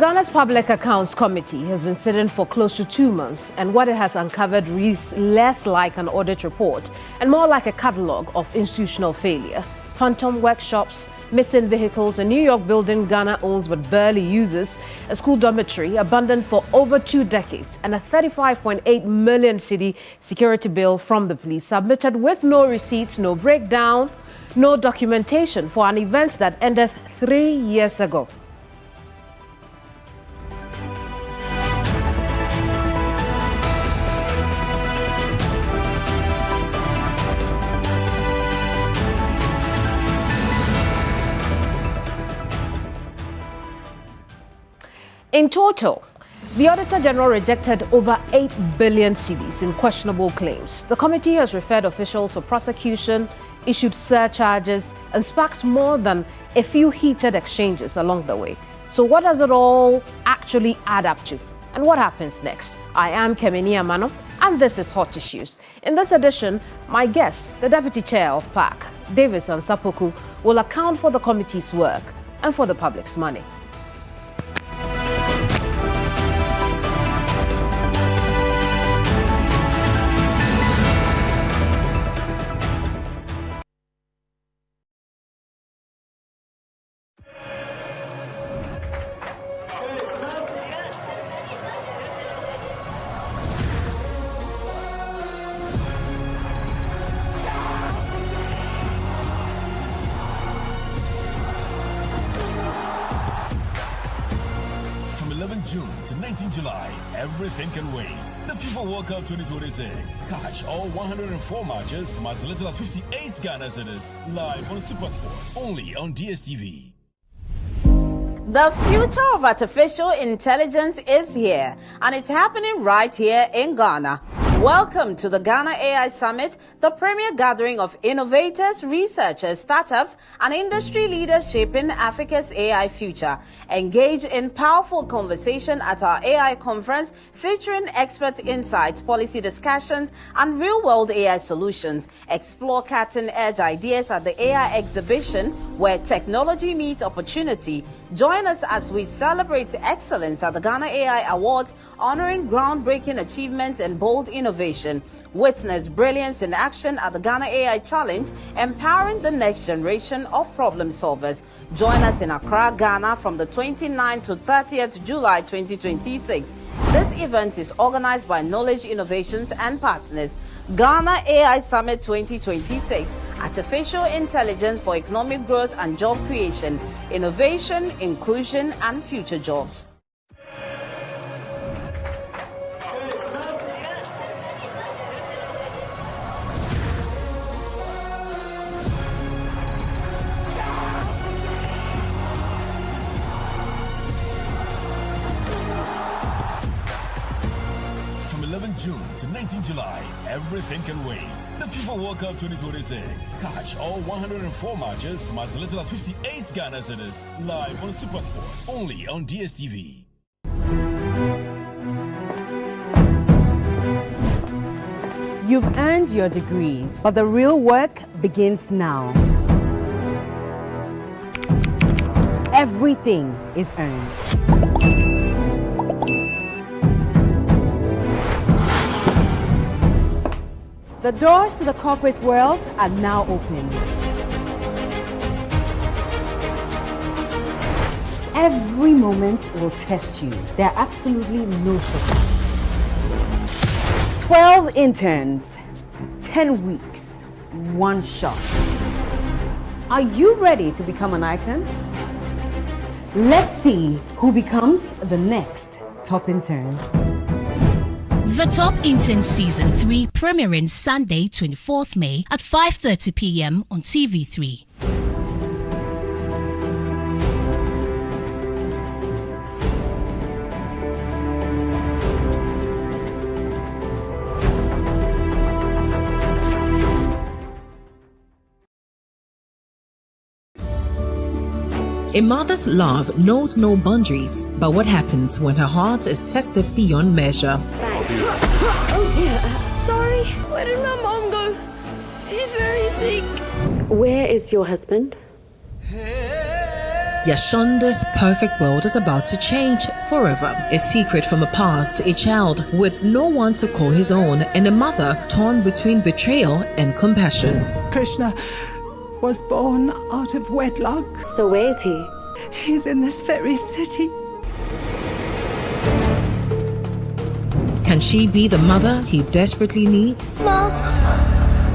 Ghana's Public Accounts Committee has been sitting for close to 2 months, and what it has uncovered reads less like an audit report and more like a catalogue of institutional failure. Phantom workshops, missing vehicles, a New York building Ghana owns but barely uses, a school dormitory abandoned for over 2 decades, and a 35.8 million cedi security bill from the police submitted with no receipts, no breakdown, no documentation for an event that ended 3 years ago. In total, the Auditor General rejected over 8 billion cedis in questionable claims. The committee has referred officials for prosecution, issued surcharges, and sparked more than a few heated exchanges along the way. So what does it all actually add up to? And what happens next? I am Kemini Amano, and this is Hot Issues. In this edition, my guest, the Deputy Chair of PAC, Davis Ansapoku, will account for the committee's work and for the public's money. June to 19 July, everything can wait. The FIFA World Cup 2026. Catch all 104 matches, as little as 58 Ghana cedis, live on SuperSports, only on DSTV. The future of artificial intelligence is here, and it's happening right here in Ghana. Welcome to the Ghana AI Summit, the premier gathering of innovators, researchers, startups, and industry leaders shaping Africa's AI future. Engage in powerful conversation at our AI conference featuring expert insights, policy discussions, and real-world AI solutions. Explore cutting-edge ideas at the AI exhibition where technology meets opportunity. Join us as we celebrate excellence at the Ghana AI Awards, honoring groundbreaking achievements and bold innovation. Witness brilliance in action at the Ghana AI Challenge, empowering the next generation of problem solvers. Join us in Accra, Ghana from the 29th to 30th July 2026. This event is organized by Knowledge Innovations and partners. Ghana AI Summit 2026, Artificial Intelligence for Economic Growth and Job Creation, Innovation, Inclusion and Future Jobs. June to 19 July, everything can wait. The FIFA World Cup 2026. Catch all 104 matches, as little as 58 Ghana cedis, live on SuperSports, only on DSTV. You've earned your degree, but the real work begins now. Everything is earned. The doors to the corporate world are now open. Every moment will test you. There are absolutely no shortcuts. 12 interns, 10 weeks, 1 shot. Are you ready to become an icon? Let's see who becomes the next top intern. The Top Intern Season 3 premiering Sunday 24th May at 5:30 p.m. on TV3. A mother's love knows no boundaries, but what happens when her heart is tested beyond measure? Oh dear, sorry. Where did my mom go? She's very sick. Where is your husband? Yashonda's perfect world is about to change forever. A secret from the past, a child with no one to call his own, and a mother torn between betrayal and compassion. Krishna was born out of wedlock. So where is he? He's in this very city. Can she be the mother he desperately needs? Mom.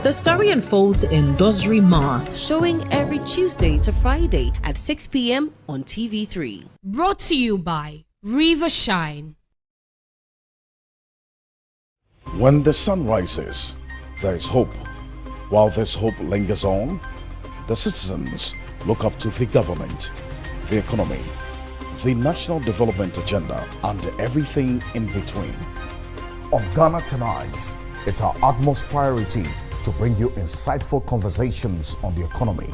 The story unfolds in Dosri Ma, showing every Tuesday to Friday at 6 p.m. on TV3. Brought to you by River Shine. When the sun rises, there is hope. While this hope lingers on, the citizens look up to the government, the economy, the national development agenda, and everything in between. On Ghana Tonight, it's our utmost priority to bring you insightful conversations on the economy,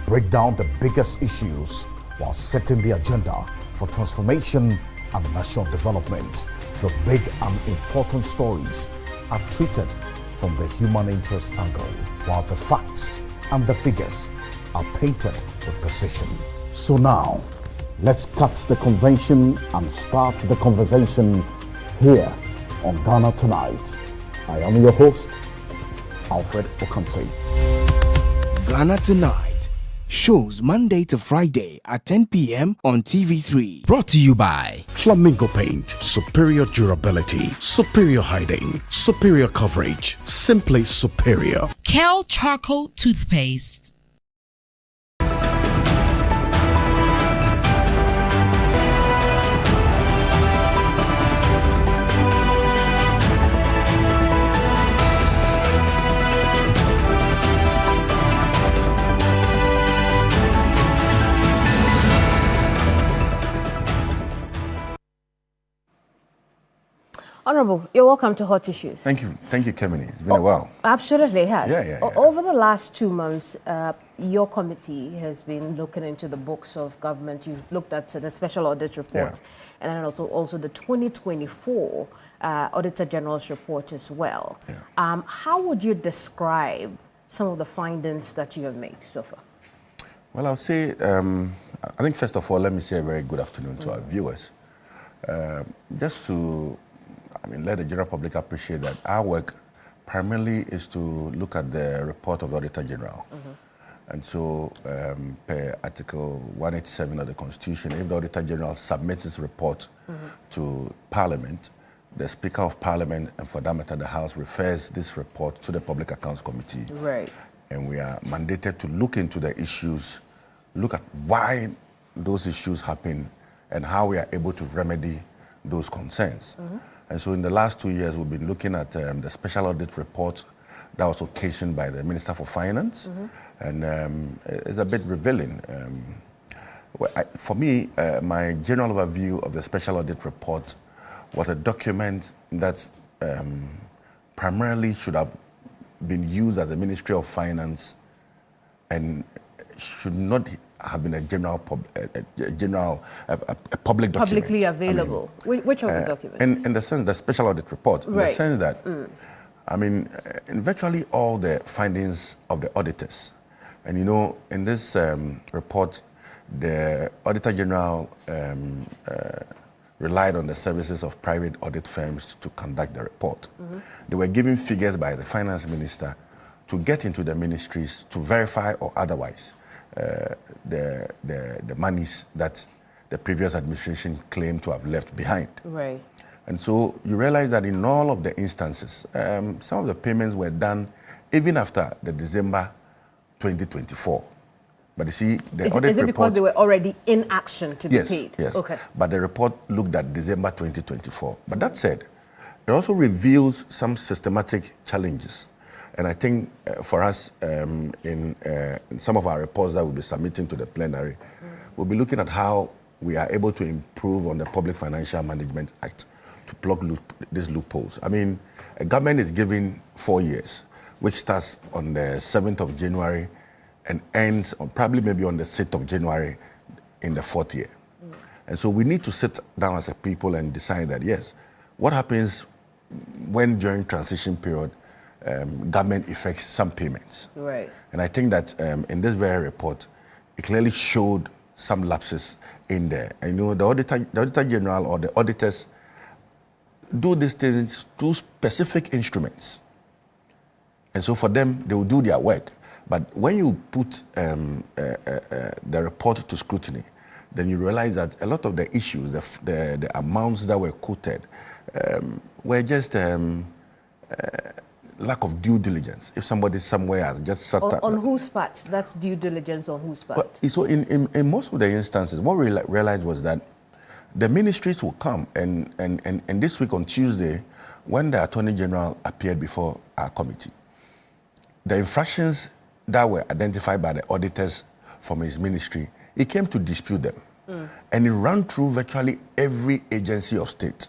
break down the biggest issues while setting the agenda for transformation and national development. The big and important stories are treated from the human interest angle, while the facts and the figures are painted with precision. So now, let's cut the convention and start the conversation here on Ghana Tonight. I am your host, Alfred Okamsi. Ghana Tonight shows Monday to Friday at 10 p.m. on TV3. Brought to you by Flamingo Paint, superior durability, superior hiding, superior coverage, simply superior. Kel Charcoal Toothpaste. Honorable, you're welcome to Hot Issues. Thank you, Kemini. It's been a while. Absolutely, it has. Yeah. Over the last 2 months, your committee has been looking into the books of government. You've looked at the special audit report, and then also the 2024 Auditor General's report as well. Yeah. How would you describe some of the findings that you have made so far? Well, I'll say, I think first of all, let me say a very good afternoon to our viewers. Just to let the general public appreciate that our work primarily is to look at the report of the Auditor General. And so, per Article 187 of the Constitution, if the Auditor General submits his report to Parliament, the Speaker of Parliament, and for that matter, the House, refers this report to the Public Accounts Committee. Right. And we are mandated to look into the issues, look at why those issues happen, and how we are able to remedy those concerns. And so in the last 2 years, we've been looking at the special audit report that was occasioned by the Minister for Finance. And it's a bit revealing. For me, my general overview of the special audit report was a document that primarily should have been used as the Ministry of Finance and should not have been a public document. Publicly available. Which of the documents? In the sense, the special audit report, in the sense that, in virtually all the findings of the auditors, and in this report, the Auditor General relied on the services of private audit firms to conduct the report. They were given figures by the Finance Minister to get into the ministries to verify or otherwise the monies that the previous administration claimed to have left behind. Right. And so you realize that in all of the instances, some of the payments were done even after the December 2024. But you see, the audit report... Is it because they were already in action to be paid? Yes. Okay. But the report looked at December 2024. But that said, it also reveals some systematic challenges. And I think for us, in some of our reports that we'll be submitting to the plenary, we'll be looking at how we are able to improve on the Public Financial Management Act to plug these loopholes. A government is given 4 years, which starts on the 7th of January and ends on maybe on the 6th of January in the 4th year. And so we need to sit down as a people and decide that, yes, what happens when during transition period government effects some payments. Right. And I think that in this very report, it clearly showed some lapses in there. And you know, the Auditor General or the auditors do these things through specific instruments. And so for them, they will do their work. But when you put the report to scrutiny, then you realize that a lot of the issues, the amounts that were quoted, were just lack of due diligence. If somebody somewhere has just sat on whose part? That's due diligence on whose part? So in most of the instances, what we realized was that the ministries will come, and this week on Tuesday, when the Attorney General appeared before our committee, the infractions that were identified by the auditors from his ministry, he came to dispute them. And he ran through virtually every agency of state.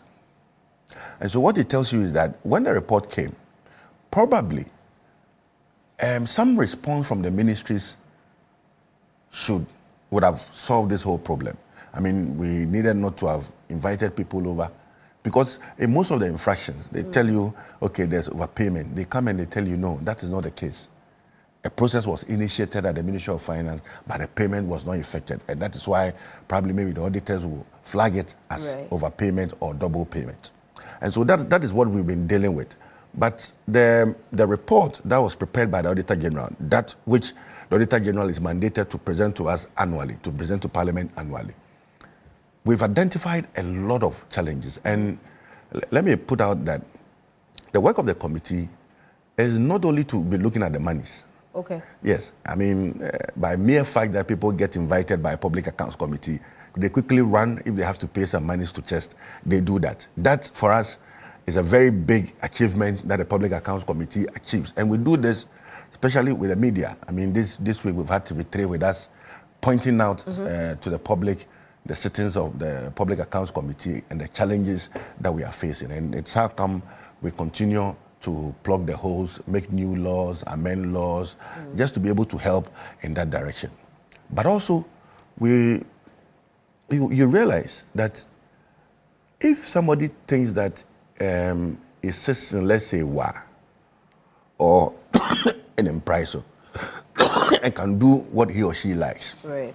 And so what it tells you is that when the report came, probably some response from the ministries would have solved this whole problem. I mean, we needed not to have invited people over, because in most of the infractions, they tell you, okay, there's overpayment. They come and they tell you, no, that is not the case. A process was initiated at the Ministry of Finance, but the payment was not effected. And that is why probably maybe the auditors will flag it as overpayment or double payment. And so that is what we've been dealing with. But the report that was prepared by the Auditor General, that which the Auditor General is mandated to present to us annually, to present to Parliament annually, we've identified a lot of challenges. And let me put out that the work of the committee is not only to be looking at the monies. Okay. Yes, I mean, by mere fact that people get invited by a public accounts committee, they quickly run. If they have to pay some monies to test, they do that. That, for us, is a very big achievement that the public accounts committee achieves. And we do this especially with the media. I mean, this week we've had TV3 with us pointing out to the public the sittings of the public accounts committee and the challenges that we are facing. And it's how come we continue to plug the holes, make new laws, amend laws, just to be able to help in that direction. But also, you realize that if somebody thinks that a citizen, let's say, or an impreso, and can do what he or she likes. Right.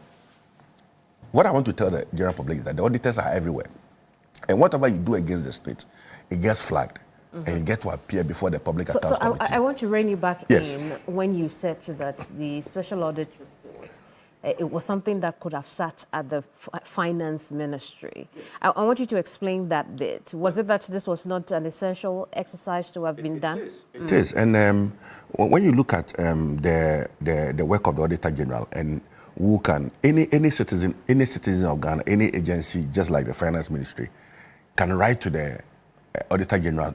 What I want to tell the general public is that the auditors are everywhere. And whatever you do against the state, it gets flagged. And you get to appear before the public accounts committee. I want to rein you back Yes. in when you said that the special audit report, it was something that could have sat at the finance ministry. I want you to explain that bit. Was it that this was not an essential exercise to have been done? It is. And when you look at the work of the Auditor General, and who can, any citizen of Ghana, any agency, just like the finance ministry, can write to the Auditor General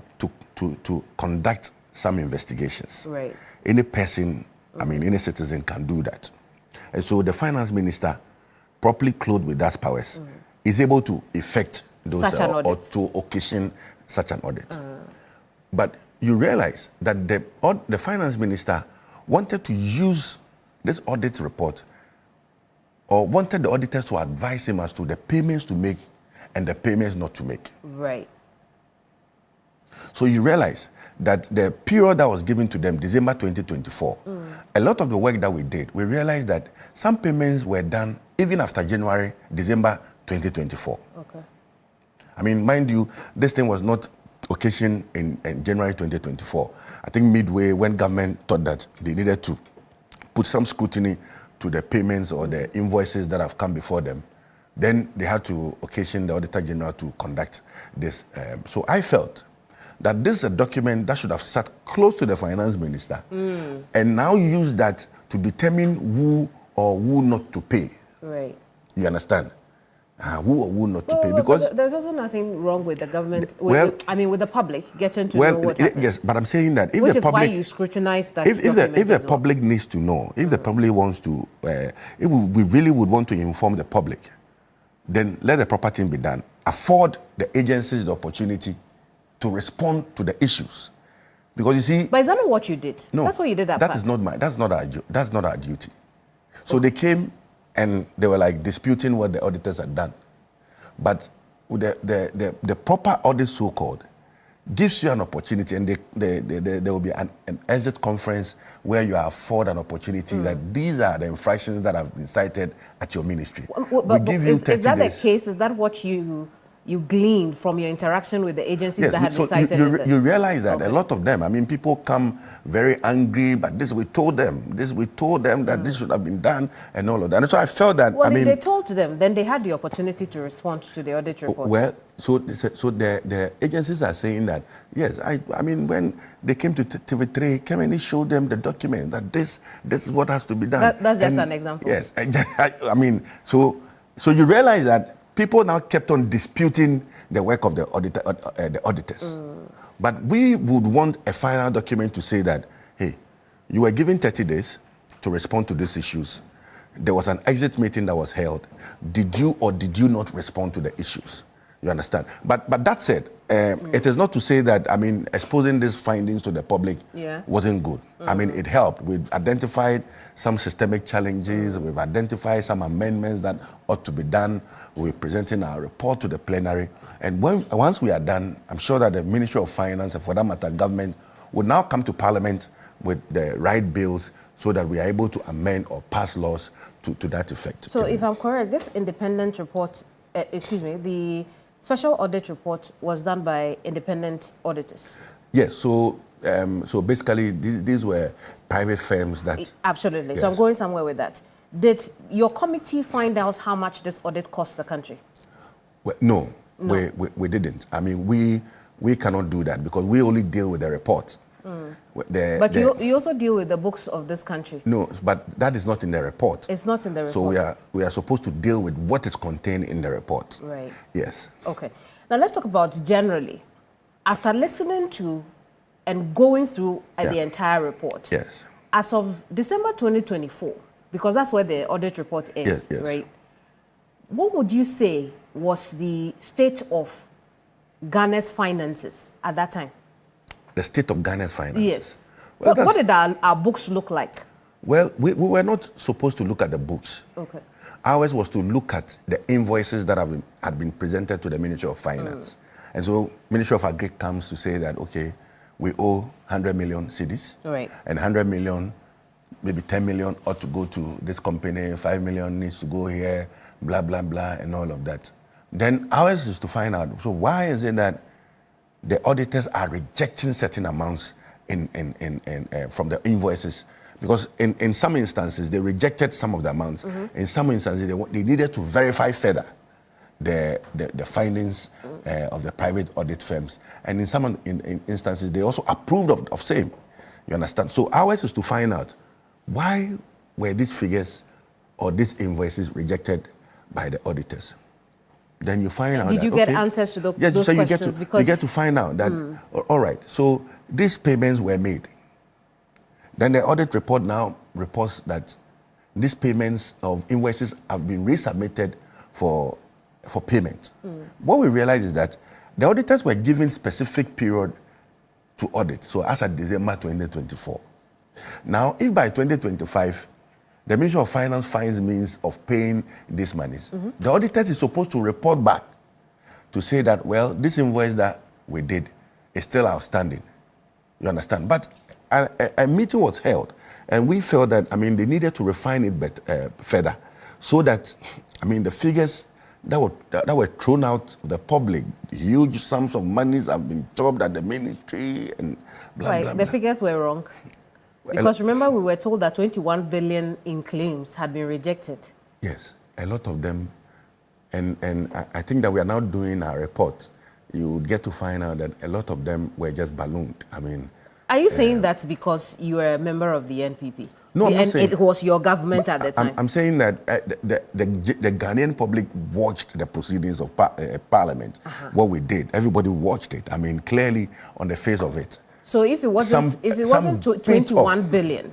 to conduct some investigations. Right. Any person, I mean, any citizen can do that. And so the finance minister, properly clothed with those powers, is able to effect those or to occasion such an audit. But you realize that the finance minister wanted to use this audit report, or wanted the auditors to advise him as to the payments to make and the payments not to make. Right. So you realize that the period that was given to them, December 2024, a lot of the work that we did, we realized that some payments were done even after December 2024. Okay. I mean, mind you, this thing was not occasioned in January 2024. I think midway, when government thought that they needed to put some scrutiny to the payments or the invoices that have come before them, then they had to occasion the Auditor General to conduct this. So I felt that this is a document that should have sat close to the finance minister and now use that to determine who or who not to pay. Right. You understand? Who or who not to pay? Because there's also nothing wrong with the government, with the public getting to know what happened. Yes, but I'm saying that if Which the public, is why you scrutinize that if the public needs to know, if the public wants to, if we really would want to inform the public, then let the proper thing be done. Afford the agencies the opportunity to respond to the issues, because you see. But is that not what you did? No, that's what you did. That's not our duty. So they came and they were like disputing what the auditors had done, but the proper audit, so-called, gives you an opportunity, and there will be an exit conference where you are afforded an opportunity that these are the infractions that have been cited at your ministry. But give you 30 is that days. the case? Is that what you gleaned from your interaction with the agencies that had been cited? You realize that a lot of them, I mean, people come very angry, but we told them that this should have been done and all of that. And so I felt that, well, if they told them, then they had the opportunity to respond to the audit report. Well, so the agencies are saying that, yes, I mean, when they came to TV3, Kemeni showed them the document that this is what has to be done. That's just an example. Yes, I mean, so you realize that people now kept on disputing the work of the auditors. But we would want a final document to say that, hey, you were given 30 days to respond to these issues. There was an exit meeting that was held. Did you or did you not respond to the issues? You understand? But that said, it is not to say that, I mean, exposing these findings to the public wasn't good. I mean, it helped. We've identified some systemic challenges. We've identified some amendments that ought to be done. We're presenting our report to the plenary. And once we are done, I'm sure that the Ministry of Finance, and for that matter, government, will now come to Parliament with the right bills so that we are able to amend or pass laws to that effect. So if I'm correct, this independent report, the special audit report was done by independent auditors. Yes, so basically these were private firms that... Absolutely, yes. So I'm going somewhere with that. Did your committee find out how much this audit cost the country? Well, no. We didn't. I mean, we cannot do that because we only deal with the report. But you also deal with the books of this country. No, but that is not in the report. It's not in the report. So we are supposed to deal with what is contained in the report. Right. Yes. Okay. Now let's talk about generally. After listening to and going through the entire report. Yes. As of December 2024, because that's where the audit report ends, yes. right? What would you say was the state of Ghana's finances at that time? The state of Ghana's finances? Yes. Well, what did our books look like? Well, we were not supposed to look at the books. Okay. Ours was to look at the invoices that had been presented to the Ministry of Finance. And so Ministry of Agri comes to say that, okay, we owe 100 million cedis. Right. And 100 million, maybe 10 million ought to go to this company, 5 million needs to go here, blah, blah, blah, and all of that. Then ours is to find out, so why is it that the auditors are rejecting certain amounts from the invoices? Because in some instances, they rejected some of the amounts. In some instances, they needed to verify further the findings of the private audit firms. And in some instances, they also approved of same. You understand? So ours is to find out why were these figures or these invoices rejected by the auditors. Then you find out. Did you get answers to those so questions? You get to find out that, all right, so these payments were made. Then the audit report now reports that these payments of invoices have been resubmitted for payment. What we realize is that the auditors were given specific period to audit, so as at December 2024. Now, if by 2025, the Ministry of Finance finds means of paying these monies, the auditors is supposed to report back to say that, well, this invoice that we did is still outstanding. You understand? But a meeting was held, and we felt that, I mean, they needed to refine it further so that, I mean, the figures that were thrown out to the public, huge sums of monies have been chopped at the ministry and blah, right. blah, The blah. figures were wrong. Because remember, we were told that 21 billion in claims had been rejected. Yes, a lot of them. And I think that we are now doing our report. You would get to find out that a lot of them were just ballooned. I mean... Are you saying that's because you were a member of the NPP? No, I'm not saying... it was your government at the time? I'm saying that the Ghanaian public watched the proceedings of Parliament, what we did. Everybody watched it. I mean, clearly on the face of it. So if it wasn't 21 billion,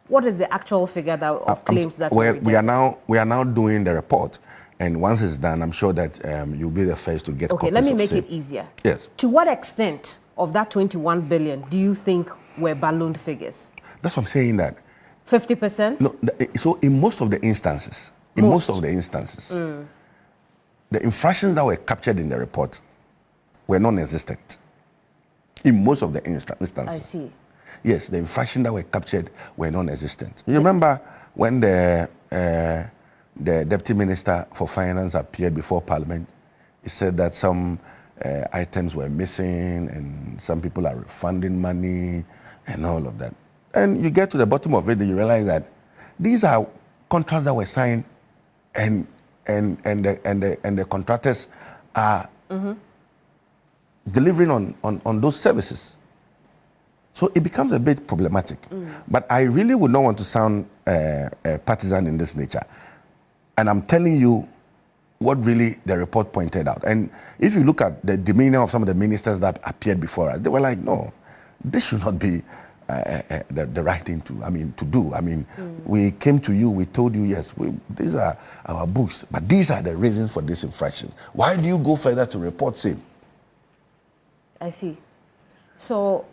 what is the actual figure of claims that were rejected? We are now doing the report, and once it's done, I'm sure that you'll be the first to get copies. Okay, let me make it easier. Yes. To what extent of that 21 billion do you think were ballooned figures? That's what I'm saying. That 50%? No. So in most of the instances, the infractions that were captured in the report were non-existent. in most of the instances. I see. Yes, the infractions that were captured were non-existent. You remember when the Deputy Minister for Finance appeared before Parliament? He said that some items were missing and some people are refunding money and all of that. And you get to the bottom of it and you realize that these are contracts that were signed and the contractors are delivering on those services. So it becomes a bit problematic. But I really would not want to sound partisan in this nature. And I'm telling you what really the report pointed out. And if you look at the demeanor of some of the ministers that appeared before us, they were like, no, this should not be the right thing to do. We came to you, we told you, yes, these are our books, but these are the reasons for this infraction. Why do you go further to report same? I see. So,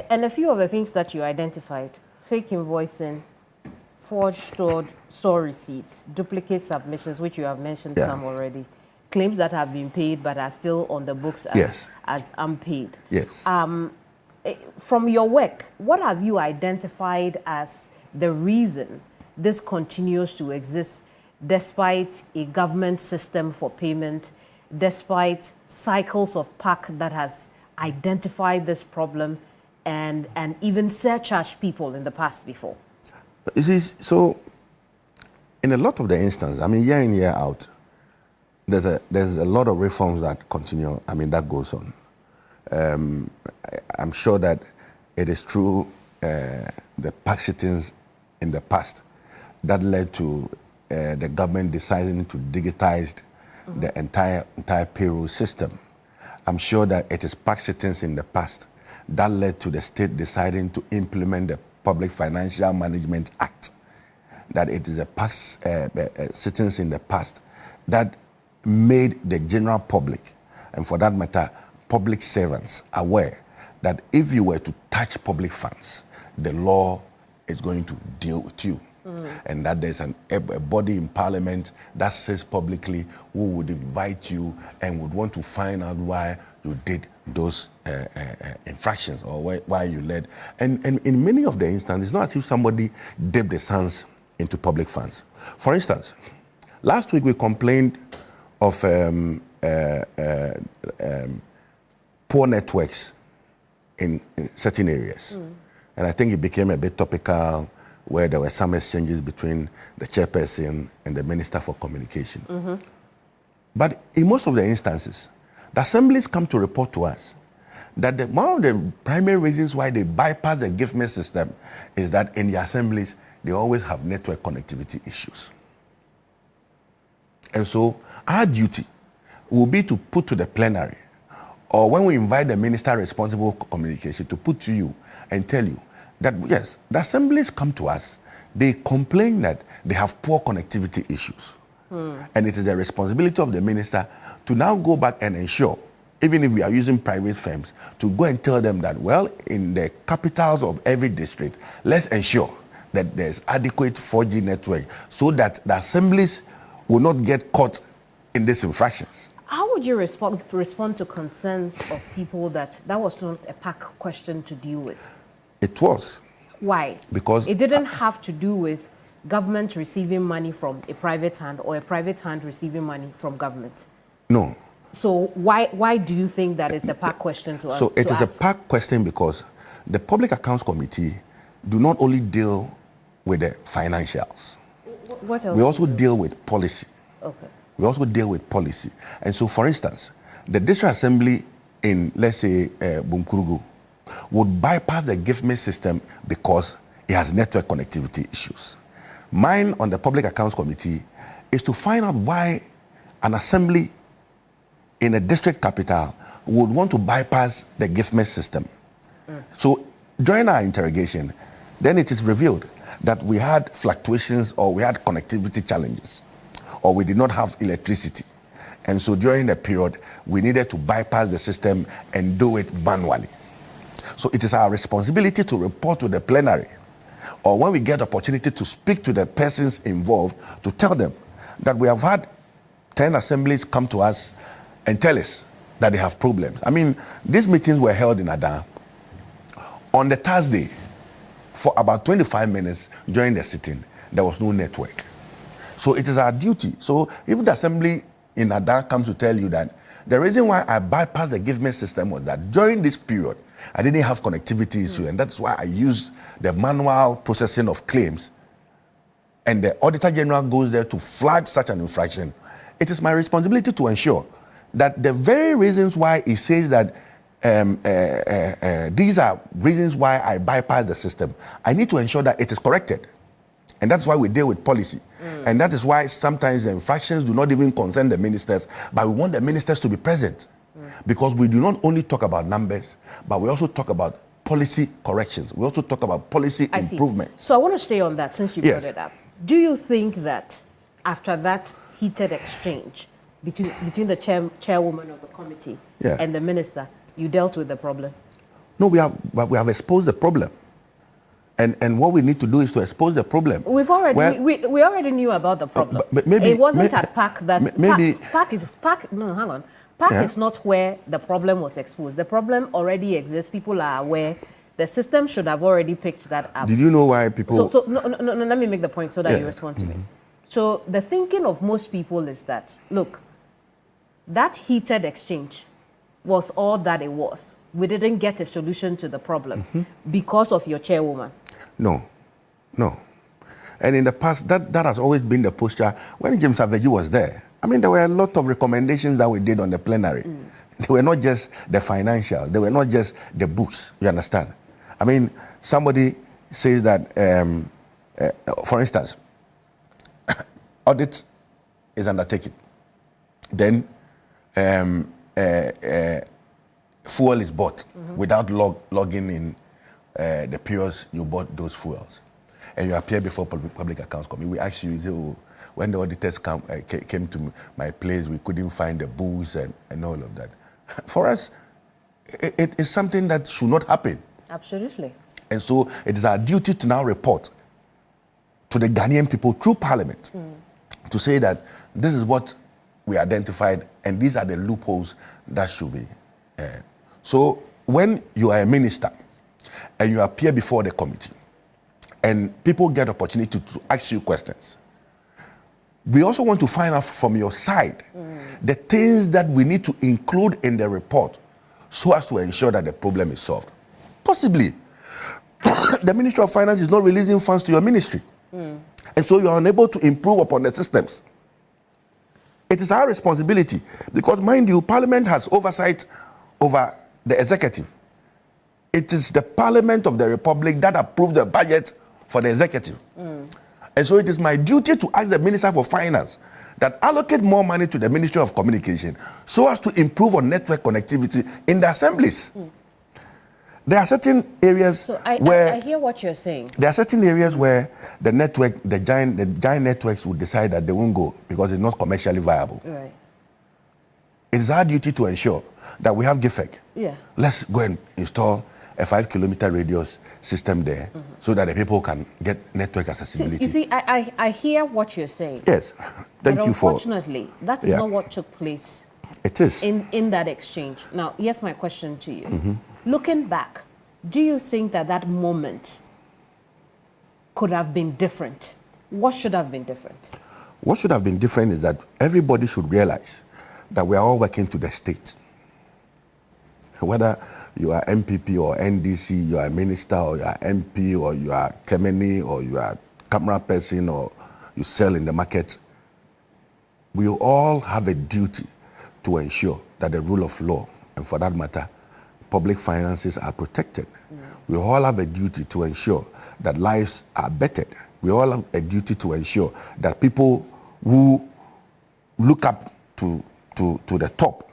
and a few of the things that you identified, fake invoicing, forged store receipts, duplicate submissions, which you have mentioned some already, claims that have been paid but are still on the books as unpaid. Yes. From your work, what have you identified as the reason this continues to exist despite a government system for payment, despite cycles of PAC that has identified this problem and even surcharged people in the past before? You see, so in a lot of the instances, year in, year out, there's a lot of reforms that continue, that goes on. I'm sure that it is true the PAC sittings in the past that led to the government deciding to digitize the entire payroll system. I'm sure that it is PAC sittings in the past that led to the state deciding to implement the Public Financial Management Act, that it is a PAC sittings in the past that made the general public, and for that matter, public servants, aware that if you were to touch public funds, the law is going to deal with you. And that there's a body in Parliament that says publicly who would invite you and would want to find out why you did those infractions or why you led. And in many of the instances, it's not as if somebody dipped his hands into public funds. For instance, last week we complained of poor networks in certain areas. And I think it became a bit topical where there were some exchanges between the chairperson and the Minister for Communication. But in most of the instances, the assemblies come to report to us that one of the primary reasons why they bypass the gift system is that in the assemblies, they always have network connectivity issues. And so our duty will be to put to the plenary, or when we invite the minister responsible for communication, to put to you and tell you that, yes, the assemblies come to us, they complain that they have poor connectivity issues. And it is the responsibility of the minister to now go back and ensure, even if we are using private firms, to go and tell them that, well, in the capitals of every district, let's ensure that there's adequate 4G network so that the assemblies will not get caught in these infractions. How would you respond to concerns of people that was not a PAC question to deal with? It was. Why? Because it didn't have to do with government receiving money from a private hand or a private hand receiving money from government. No. So why do you think that it's a PAC question to us? So it is a PAC question because the Public Accounts Committee do not only deal with the financials. What else? We also deal with policy. Okay. We also deal with policy. And so, for instance, the District Assembly in, let's say, Bumkurugu would bypass the gift system because it has network connectivity issues. Mine on the Public Accounts Committee is to find out why an assembly in a district capital would want to bypass the gift system. So during our interrogation, then it is revealed that we had fluctuations or we had connectivity challenges or we did not have electricity. And so during the period, we needed to bypass the system and do it manually. So it is our responsibility to report to the plenary, or when we get opportunity to speak to the persons involved, to tell them that we have had 10 assemblies come to us and tell us that they have problems. I mean, these meetings were held in Adan on the Thursday. For about 25 minutes during the sitting, there was no network. So it is our duty. So if the assembly in Adan comes to tell you that the reason why I bypassed the gift system was that during this period, I didn't have connectivity issue, and that's why I used the manual processing of claims, and the Auditor General goes there to flag such an infraction, it is my responsibility to ensure that the very reasons why it says that these are reasons why I bypass the system, I need to ensure that it is corrected. And that's why we deal with policy. And that is why sometimes the infractions do not even concern the ministers, but we want the ministers to be present. Because we do not only talk about numbers, but we also talk about policy corrections. We also talk about policy improvements. So I want to stay on that since you brought it up. Do you think that after that heated exchange between the chairwoman of the committee and the minister, you dealt with the problem? No, we have exposed the problem. And what we need to do is to expose the problem. We already knew about the problem. But maybe it wasn't at PAC that PAC. No, hang on. PAC is not where the problem was exposed. The problem already exists. People are aware. The system should have already picked that up. Did you know why people? So no, let me make the point so that you respond to me. So the thinking of most people is that, look, that heated exchange was all that it was. We didn't get a solution to the problem because of your chairwoman. No. And in the past, that has always been the posture. When James Aveji was there, I mean, there were a lot of recommendations that we did on the plenary. They were not just the financial. They were not just the books. You understand? I mean, somebody says that, for instance, audit is undertaken. Then fuel is bought without logging in the periods you bought those fuels. And you appear before Public Accounts Committee. We ask you, when the auditors came to my place, we couldn't find the booze and all of that. For us, it is something that should not happen. Absolutely. And so it is our duty to now report to the Ghanaian people through Parliament to say that this is what we identified and these are the loopholes that should be. So when you are a minister and you appear before the committee and people get opportunity to ask you questions, we also want to find out from your side the things that we need to include in the report so as to ensure that the problem is solved. Possibly, the Ministry of Finance is not releasing funds to your ministry. And so you are unable to improve upon the systems. It is our responsibility because, mind you, Parliament has oversight over the executive. It is the Parliament of the Republic that approves the budget for the executive. And so it is my duty to ask the Minister for Finance that allocate more money to the Ministry of Communication so as to improve on network connectivity in the assemblies. There are certain areas where I hear what you're saying. There are certain areas where the network, the giant networks would decide that they won't go because it's not commercially viable. Right. It is our duty to ensure that we have GIFEC. Yeah. Let's go and install a 5-kilometer radius system there so that the people can get network accessibility. You see, I hear what you're saying. Yes. Thank you for. Unfortunately, that is not what took place. It is. In that exchange. Now, here's my question to you. Looking back, do you think that moment could have been different? What should have been different? What should have been different is that everybody should realize that we are all working to the state. Whether you are MPP or NDC, you are a minister or you are MP or you are Kemeni or you are camera person or you sell in the market, we all have a duty to ensure that the rule of law, and for that matter, public finances are protected. We all have a duty to ensure that lives are bettered. We all have a duty to ensure that people who look up to the top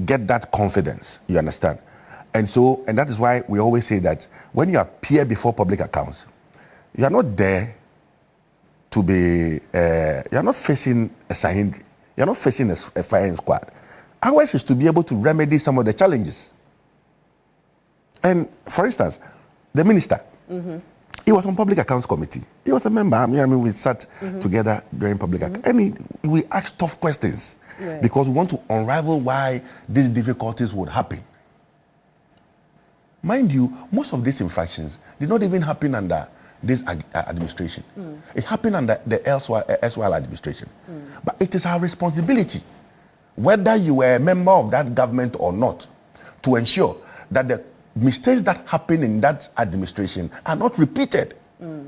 get that confidence, you understand? And that is why we always say that when you appear before public accounts, you are not there to be, you are not facing a Sahindri, you are not facing a firing squad. Ours is to be able to remedy some of the challenges. And for instance, the minister, He was on Public Accounts Committee. He was a member. I mean we sat together during Public Accounts. And we asked tough questions because we want to unravel why these difficulties would happen. Mind you, most of these infractions did not even happen under this administration. It happened under the elsewhere administration. But it is our responsibility, whether you were a member of that government or not, to ensure that the mistakes that happen in that administration are not repeated.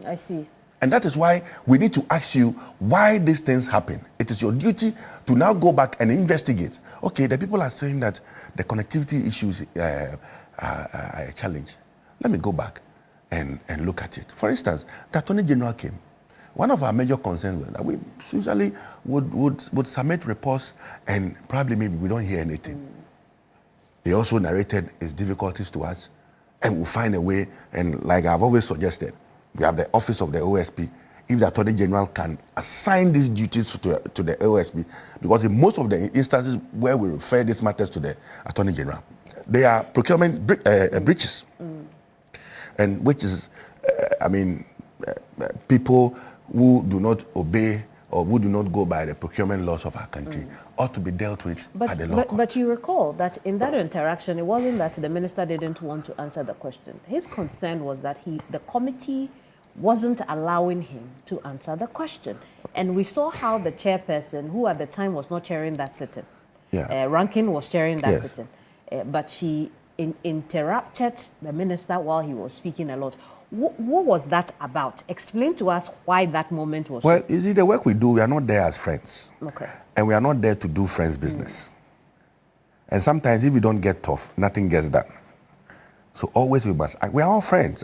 I see. And that is why we need to ask you why these things happen. It is your duty to now go back and investigate. Okay, the people are saying that the connectivity issues are a challenge. Let me go back and look at it. For instance, the Attorney General came. One of our major concerns was that we usually would submit reports and probably maybe we don't hear anything. He also narrated his difficulties to us, and we'll find a way. And like I've always suggested, we have the office of the OSP. If the Attorney General can assign these duties to the OSP, because in most of the instances where we refer these matters to the Attorney General, they are procurement breaches, and which is, people who do not obey or who do not go by the procurement laws of our country ought to be dealt with at the law court. But you recall that in that interaction, it wasn't that the minister didn't want to answer the question. His concern was that the committee wasn't allowing him to answer the question. And we saw how the chairperson, who at the time was not chairing that sitting, Rankin was chairing that sitting, but she interrupted the minister while he was speaking a lot. What was that about? Explain to us why that moment was. Well, you see, the work we do, we are not there as friends. Okay. And we are not there to do friends' business. And sometimes if we don't get tough, nothing gets done. So always we must. We are all friends.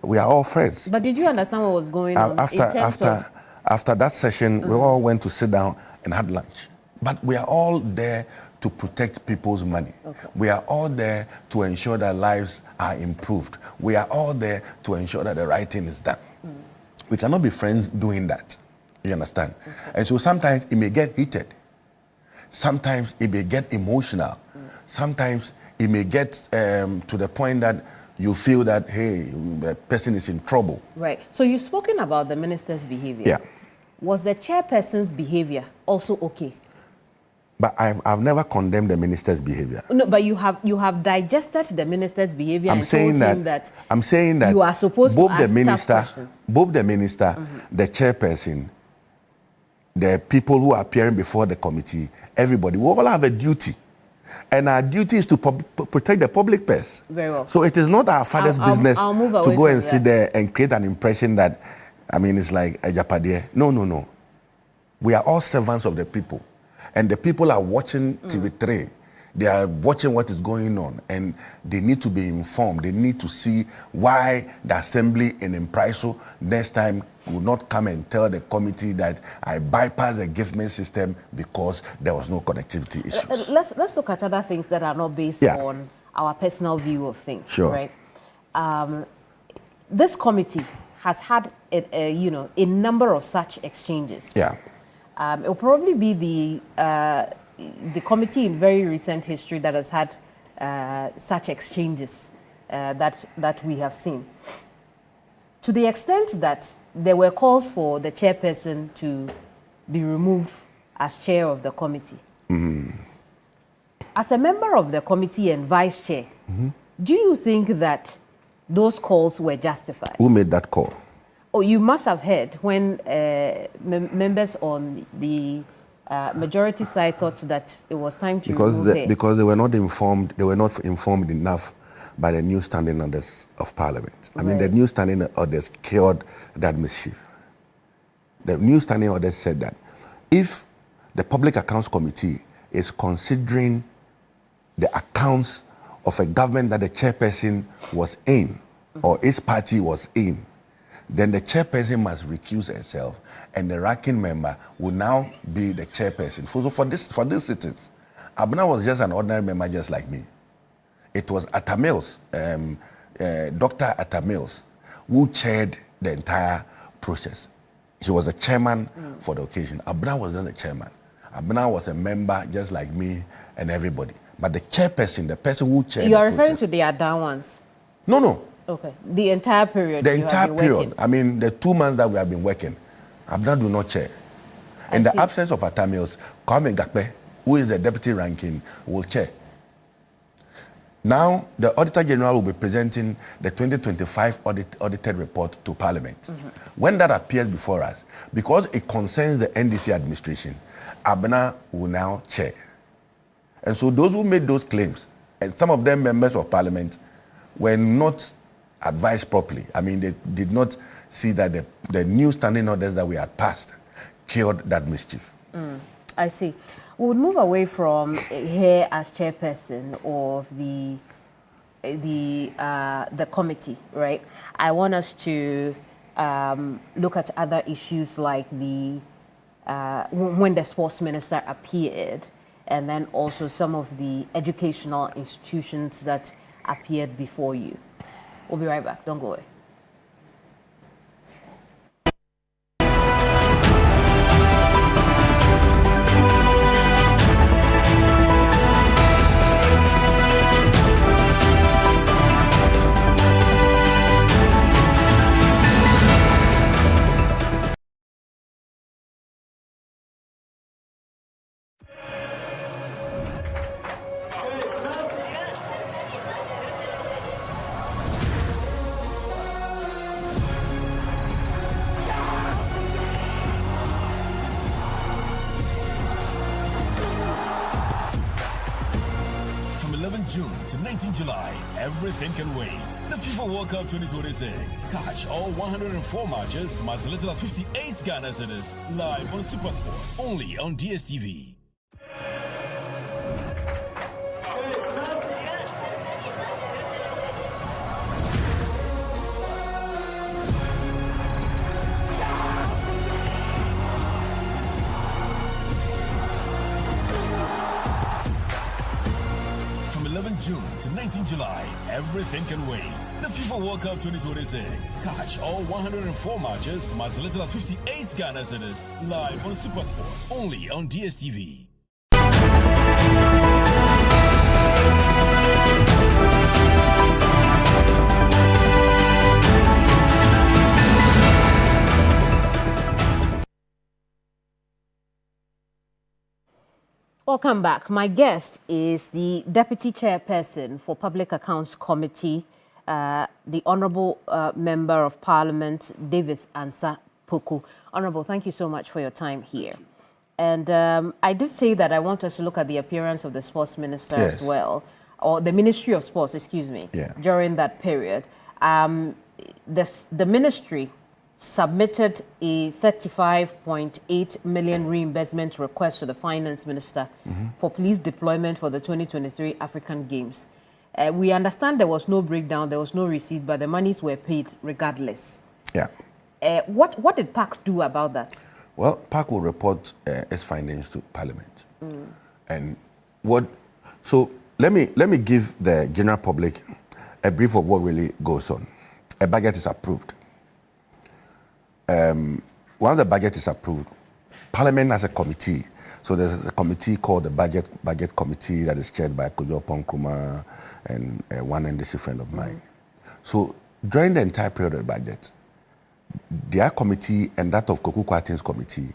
We are all friends. But did you understand what was going on? After that session, we all went to sit down and had lunch. But we are all there to protect people's money. Okay. We are all there to ensure that lives are improved. We are all there to ensure that the right thing is done. We cannot be friends doing that. You understand? Okay. And so sometimes it may get heated. Sometimes it may get emotional. Sometimes it may get to the point that you feel that, hey, the person is in trouble. Right. So you've spoken about the minister's behavior. Yeah. Was the chairperson's behavior also okay? But I've never condemned the minister's behavior. No, but you have digested the minister's behavior and told him that I'm saying that you are supposed to ask tough questions. Both the minister, the chairperson, the people who are appearing before the committee, everybody, we all have a duty. And our duty is to protect the public purse. Very well. So it is not our father's business to go and sit there and create an impression that, it's like a japadie. No. We are all servants of the people. And the people are watching TV3. They are watching what is going on. And they need to be informed. They need to see why the assembly in Impriso next time will not come and tell the committee that I bypassed the giftment system because there was no connectivity issues. Let's look at other things that are not based on our personal view of things. Sure. Right? This committee has had a number of such exchanges. Yeah. It will probably be the committee in very recent history that has had such exchanges that we have seen. To the extent that there were calls for the chairperson to be removed as chair of the committee. As a member of the committee and vice chair, do you think that those calls were justified? Who made that call? Oh, you must have heard when members on the majority side thought that it was time to remove it. Because they were not informed. They were not informed enough by the new standing orders of Parliament. The new standing orders cured that mischief. The new standing orders said that if the Public Accounts Committee is considering the accounts of a government that the chairperson was in, or his party was in, then the chairperson must recuse herself, and the ranking member will now be the chairperson. So for this sittings, Abna was just an ordinary member, just like me. It was Atta Mills, Dr. Atta Mills, who chaired the entire process. He was a chairman for the occasion. Abna was not a chairman. Abna was a member, just like me and everybody. But the chairperson, the person who chaired You are the referring process, to the Adan ones? No. Okay. The entire period. The you entire have been period. working. I mean, the 2 months that we have been working, Abna do not chair. In the absence of Atamios, Kwame Gakpe, who is the deputy ranking, will chair. Now, the Auditor General will be presenting the 2025 audited report to Parliament. Mm-hmm. When that appears before us, because it concerns the NDC administration, Abna will now chair. And so those who made those claims, and some of them members of Parliament, were not advised properly. I mean, they did not see that the new standing orders that we had passed cured that mischief. I see. We would move away from here as chairperson of the committee, right? I want us to look at other issues like when the sports minister appeared, and then also some of the educational institutions that appeared before you. We'll be right back. Don't go away. June to 19 July, everything can wait. The FIFA World Cup 2026. Catch all 104 matches, as little as 58 Ghana cedis, live on SuperSport, only on DSTV. June to 19 July, everything can wait. The FIFA World Cup 2026. Catch all 104 matches, as little as 58 Ghana cedis, live on SuperSport, only on DSTV. Welcome back. My guest is the Deputy Chairperson for Public Accounts Committee, the Honourable Member of Parliament, Davis Ansah Poku. Honourable, thank you so much for your time here. And I did say that I want us to look at the appearance of the Sports Minister as well, or the Ministry of Sports, excuse me, during that period. The ministry submitted a 35.8 million reimbursement request to the Finance Minister for police deployment for the 2023 African Games. We understand there was no breakdown, there was no receipt, but the monies were paid regardless. Yeah. What did PAC do about that? Well, PAC will report its findings to Parliament. And so let me give the general public a brief of what really goes on. A budget is approved. Once the budget is approved, Parliament has a committee. So there's a committee called the Budget Committee that is chaired by Kojo Ponkruma and one NDC friend of mine. So during the entire period of the budget, their committee and that of Koku Kwatin's committee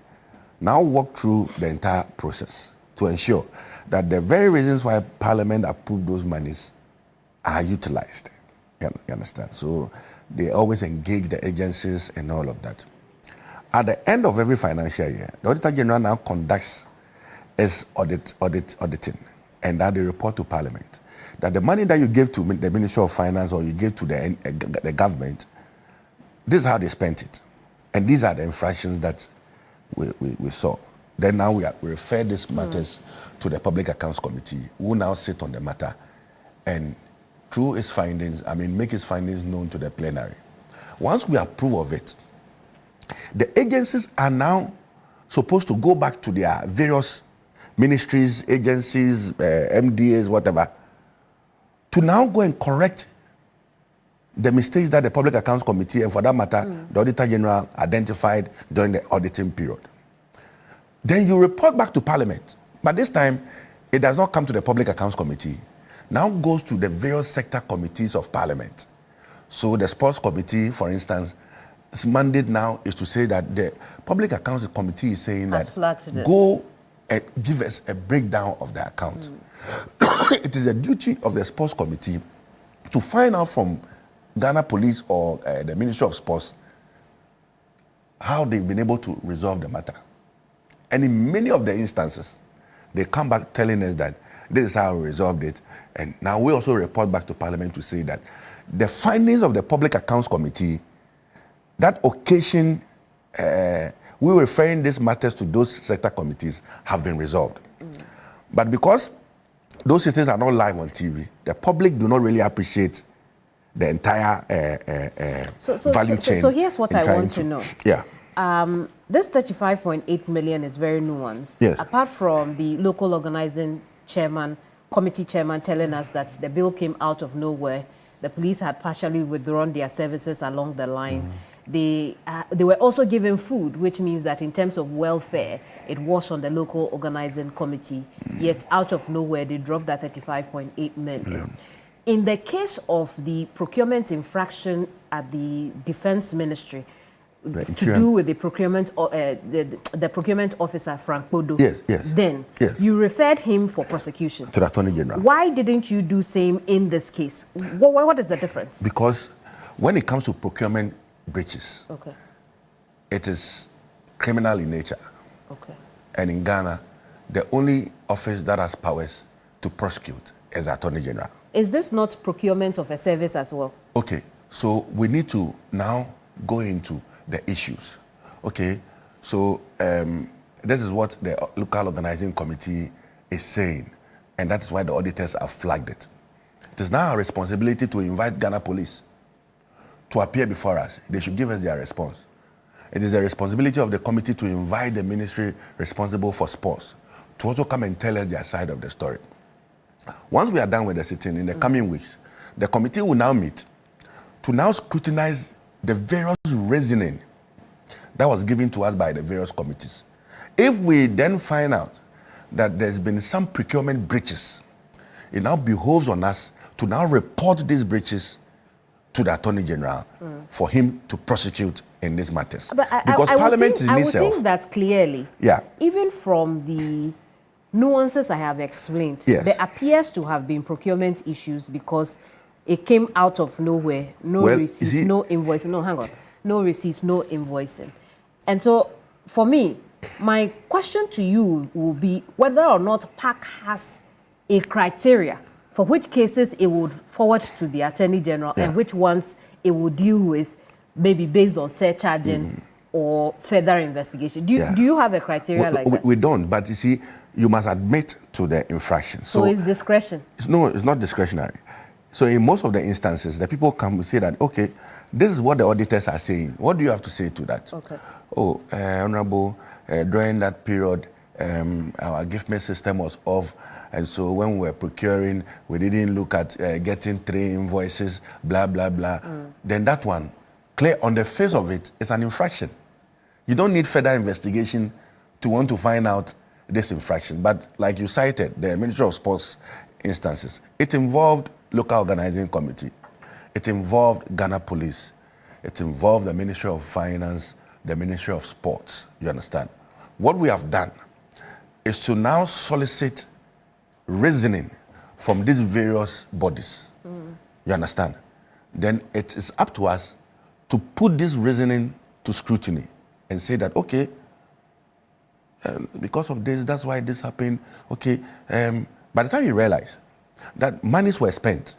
now walk through the entire process to ensure that the very reasons why Parliament approved those monies are utilized. You understand? So they always engage the agencies and all of that. At the end of every financial year, the Auditor General now conducts its auditing, and that they report to Parliament that the money that you gave to the Ministry of Finance or you gave to the government, this is how they spent it. And these are the infractions that we saw. Then now we refer these matters to the Public Accounts Committee, who now sit on the matter and through its findings, make its findings known to the plenary. Once we approve of it, the agencies are now supposed to go back to their various ministries, agencies, MDAs, whatever, to now go and correct the mistakes that the Public Accounts Committee, and for that matter, the Auditor General identified during the auditing period. Then you report back to Parliament. But this time, it does not come to the Public Accounts Committee. Now goes to the various sector committees of Parliament. So the sports committee, for instance, its mandate now is to say that the Public Accounts Committee is saying that go and give us a breakdown of the account. It is a duty of the sports committee to find out from Ghana Police or the Ministry of Sports how they've been able to resolve the matter. And in many of the instances, they come back telling us that this is how we resolved it. And now we also report back to Parliament to say that the findings of the Public Accounts Committee, that occasion, we were referring these matters to those sector committees, have been resolved. But because those things are not live on TV, the public do not really appreciate the entire value chain. So here's what I want to know. Yeah. This 35.8 million is very nuanced. Yes. Apart from the local organizing chairman, committee chairman telling us that the bill came out of nowhere, the police had partially withdrawn their services along the line. They were also given food, which means that in terms of welfare, it was on the local organizing committee. Yet out of nowhere, they dropped that 35.8 million. In the case of the procurement infraction at the Defense Ministry, to do with the procurement, the procurement officer, Frank Bodo, you referred him for prosecution to the Attorney General. Why didn't you do same in this case? What is the difference? Because when it comes to procurement breaches, it is criminal in nature. And in Ghana, the only office that has powers to prosecute is the Attorney General. Is this not procurement of a service as well? Okay, so we need to now go into the issues. Okay, so this is what the local organizing committee is saying, and that is why the auditors have flagged it. It is now our responsibility to invite Ghana Police to appear before us. They should give us their response. It is the responsibility of the committee to invite the ministry responsible for sports to also come and tell us their side of the story. Once we are done with the sitting in the coming weeks, the committee will now meet to now scrutinize the various reasoning that was given to us by the various committees. If we then find out that there's been some procurement breaches, it now behoves on us to now report these breaches to the Attorney General for him to prosecute in these matters. Because Parliament is in itself. I would think that clearly. Yeah. Even from the nuances I have explained, there appears to have been procurement issues because it came out of nowhere. No receipts, no invoicing. No, hang on. No receipts, no invoicing. And so, for me, my question to you will be whether or not PAC has a criteria for which cases it would forward to the Attorney General and which ones it would deal with, maybe based on surcharging or further investigation. Do you have a criteria like that? We don't, but you see, you must admit to the infraction. So it's discretion? No, it's not discretionary. So in most of the instances, the people come and say that, okay, this is what the auditors are saying. What do you have to say to that? Okay. Oh, Honorable, during that period, our gift system was off, and so when we were procuring, we didn't look at getting 3 invoices, blah, blah, blah. Then that one, clear on the face of it, is an infraction. You don't need further investigation to want to find out this infraction. But like you cited, the Ministry of Sports instances, it involved local organizing committee, it involved Ghana Police, it involved the Ministry of Finance, the Ministry of Sports, you understand? What we have done is to now solicit reasoning from these various bodies, you understand? Then it is up to us to put this reasoning to scrutiny and say that, okay, because of this, that's why this happened, okay. By the time you realize that monies were spent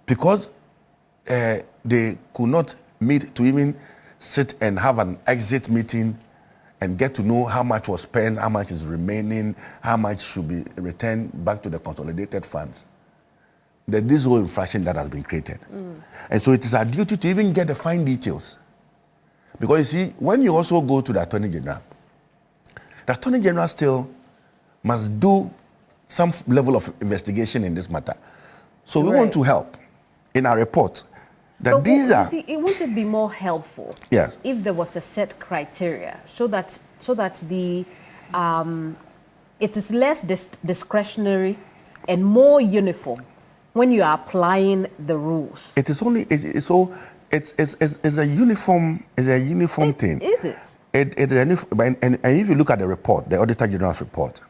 because they could not meet to even sit and have an exit meeting and get to know how much was spent, how much is remaining, how much should be returned back to the consolidated funds. There's this whole infraction that has been created. And so it is our duty to even get the fine details. Because you see, when you also go to the Attorney General still must do some level of investigation in this matter. So we want to help in our report that but these are... See, wouldn't it be more helpful if there was a set criteria so that the it is less discretionary and more uniform when you are applying the rules? It is only it's a uniform thing. Is it? It's and if you look at the report, the Auditor General's report,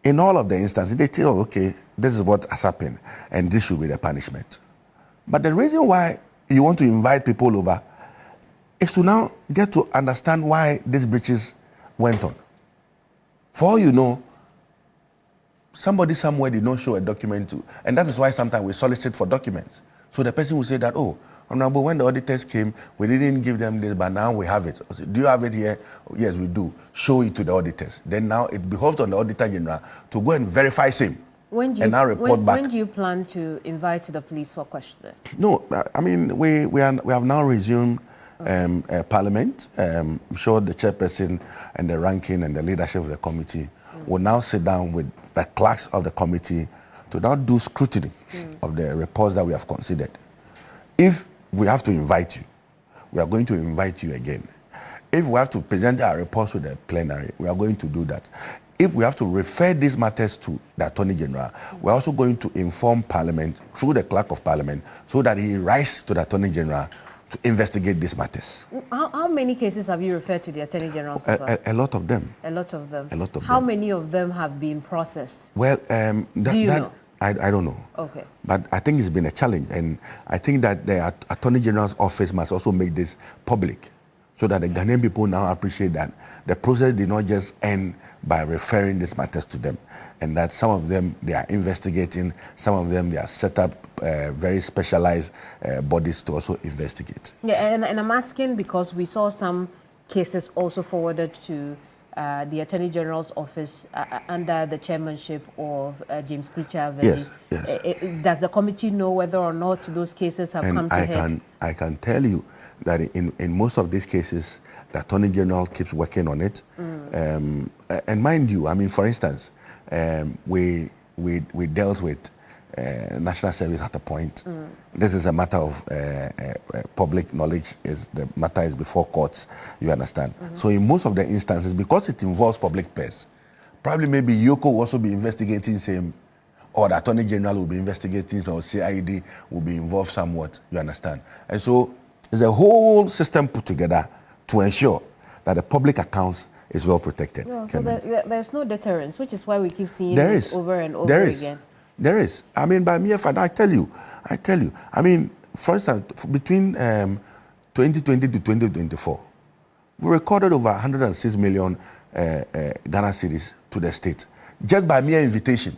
in all of the instances, they tell, okay, this is what has happened, and this should be the punishment. But the reason why you want to invite people over is to now get to understand why these breaches went on. For all you know, somebody somewhere did not show a document to, and that is why sometimes we solicit for documents. So the person will say that, oh, Honorable, when the auditors came, we didn't give them this, but now we have it. I say, do you have it here? Oh, yes, we do. Show it to the auditors. Then now it behoves on the Auditor General to go and verify same. When do you, and now report back. When do you plan to invite the police for questioning? No, I mean, we have now resumed Parliament. I'm sure the chairperson and the ranking and the leadership of the committee will now sit down with the clerks of the committee to now do scrutiny of the reports that we have considered. If we have to invite you, we are going to invite you again. If we have to present our reports to the plenary, we are going to do that. If we have to refer these matters to the Attorney General, we're also going to inform Parliament through the Clerk of Parliament so that he writes to the Attorney General to investigate these matters. How many cases have you referred to the Attorney General so far? A lot of them. A lot of them? A lot of them. How many of them have been processed? Well, do you know? I don't know. Okay. But I think it's been a challenge, and I think that the Attorney General's office must also make this public so that the Ghanaian people now appreciate that the process did not just end by referring these matters to them, and that some of them they are investigating, some of them they are set up very specialized bodies to also investigate. Yeah, and I'm asking because we saw some cases also forwarded to the Attorney General's office under the chairmanship of James Kuchavel. Yes. Does the committee know whether or not those cases have come to head? I can tell you that in most of these cases, the Attorney General keeps working on it. And mind you, I mean, for instance, we dealt with national service at a point. This is a matter of public knowledge. The matter is before courts, you understand. So in most of the instances, because it involves public purse, probably maybe Yoko will also be investigating same, or the Attorney General will be investigating, or CID will be involved somewhat, you understand. And so there's a whole system put together to ensure that the public accounts is well protected. No, so there's no deterrence, which is why we keep seeing it over and over again. There is. I mean, by mere fact, I tell you. I mean, for instance, between 2020 to 2024, we recorded over 106 million Ghana cedis to the state, just by mere invitation.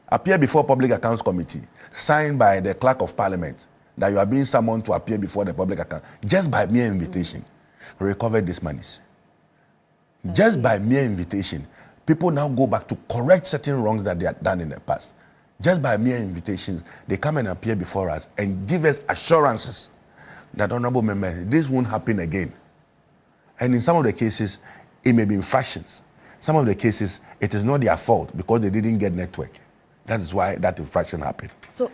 Appear before Public Accounts Committee, signed by the Clerk of Parliament, that you are being summoned to appear before the Public Account, just by mere invitation, we recovered these monies. Just by mere invitation, people now go back to correct certain wrongs that they had done in the past. Just by mere invitations, they come and appear before us and give us assurances that, honorable members, this won't happen again. And in some of the cases, it may be infractions. Some of the cases, it is not their fault because they didn't get network. That is why that infraction happened. So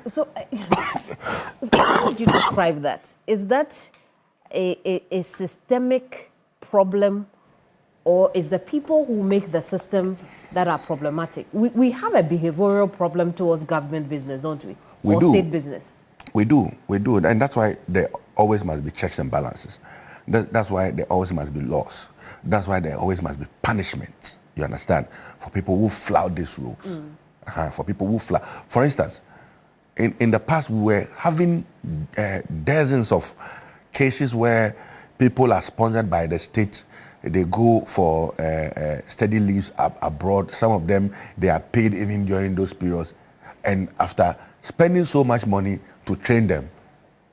how would you describe that? Is that a systemic problem, or is the people who make the system that are problematic? We have a behavioral problem towards government business, don't we? We or do. State business. We do. And that's why there always must be checks and balances. That's why there always must be laws. That's why there always must be punishment, you understand, for people who flout these rules. For people who flout. For instance, in the past, we were having dozens of cases where people are sponsored by the state. They go for study leaves abroad. Some of them, they are paid even during those periods. And after spending so much money to train them,